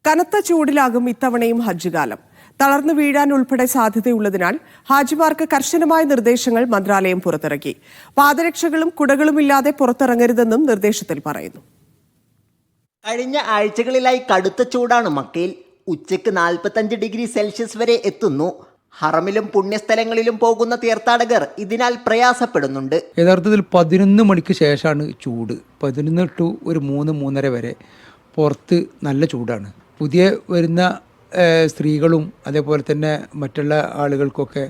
കനത്ത ചൂടിലാകും ഇത്തവണയും ഹജ്ജ് കാലം. തളർന്നു വീഴാൻ ഉൾപ്പെടെ സാധ്യതയുള്ളതിനാൽ ഹാജിമാർക്ക് കർശനമായ നിർദ്ദേശങ്ങൾ മന്ത്രാലയം പുറത്തിറക്കി. പാദരക്ഷകളും കുടകളുമില്ലാതെ പുറത്തിറങ്ങരുതെന്നും നിർദ്ദേശത്തിൽ പറയുന്നു. കഴിഞ്ഞ ആഴ്ചകളിലായി കടുത്ത ചൂടാണ് മക്കയിൽ. ഉച്ചയ്ക്ക് 45 ഡിഗ്രി സെൽഷ്യസ് വരെ എത്തുന്നു. ഹറമിലും പുണ്യസ്ഥലങ്ങളിലും പോകുന്ന തീർത്ഥാടകർ ഇതിനാൽ പ്രയാസപ്പെടുന്നുണ്ട്. യഥാർത്ഥത്തിൽ 11 മണിക്ക് ശേഷമാണ് ചൂട്. 11 ടു ഒരു 3-3:30 വരെ പുറത്ത് നല്ല ചൂടാണ്. പുതിയ വരുന്ന സ്ത്രീകളും അതേപോലെ തന്നെ മറ്റുള്ള ആളുകൾക്കൊക്കെ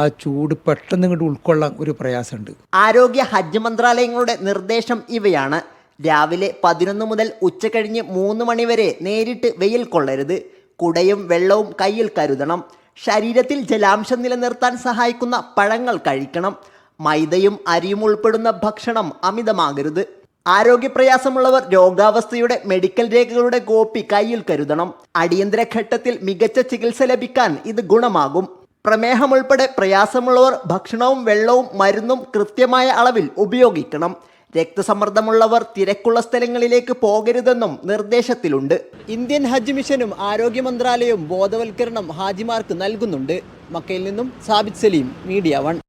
ആ ചൂട് പെട്ടെന്ന് ഇങ്ങോട്ട് ഉൾക്കൊള്ളാൻ ഒരു പ്രയാസമുണ്ട്. ആരോഗ്യ ഹജ്ജ് മന്ത്രാലയങ്ങളുടെ നിർദ്ദേശം ഇവയാണ്. രാവിലെ 11 മുതൽ ഉച്ച കഴിഞ്ഞ് 3 മണി വരെ നേരിട്ട് വെയിൽ കൊള്ളരുത്. കുടയും വെള്ളവും കയ്യിൽ കരുതണം. ശരീരത്തിൽ ജലാംശം നിലനിർത്താൻ സഹായിക്കുന്ന പഴങ്ങൾ കഴിക്കണം. മൈദയും അരിയും ഉൾപ്പെടുന്ന ഭക്ഷണം അമിതമാകരുത്. ആരോഗ്യപ്രയാസമുള്ളവർ രോഗാവസ്ഥയുടെ മെഡിക്കൽ രേഖകളുടെ കോപ്പി കയ്യിൽ കരുതണം. അടിയന്തര ഘട്ടത്തിൽ മികച്ച ചികിത്സ ലഭിക്കാൻ ഇത് ഗുണമാകും. പ്രമേഹം ഉൾപ്പെടെ പ്രയാസമുള്ളവർ ഭക്ഷണവും വെള്ളവും മരുന്നും കൃത്യമായ അളവിൽ ഉപയോഗിക്കണം. രക്തസമ്മർദ്ദമുള്ളവർ തിരക്കുള്ള സ്ഥലങ്ങളിലേക്ക് പോകരുതെന്നും നിർദ്ദേശത്തിലുണ്ട്. ഇന്ത്യൻ ഹജ്ജ് മിഷനും ആരോഗ്യ മന്ത്രാലയവും ബോധവൽക്കരണം ഹാജിമാർക്ക് നൽകുന്നുണ്ട്. മക്കയിൽ നിന്നും സാബിത് സലീം, മീഡിയ 1.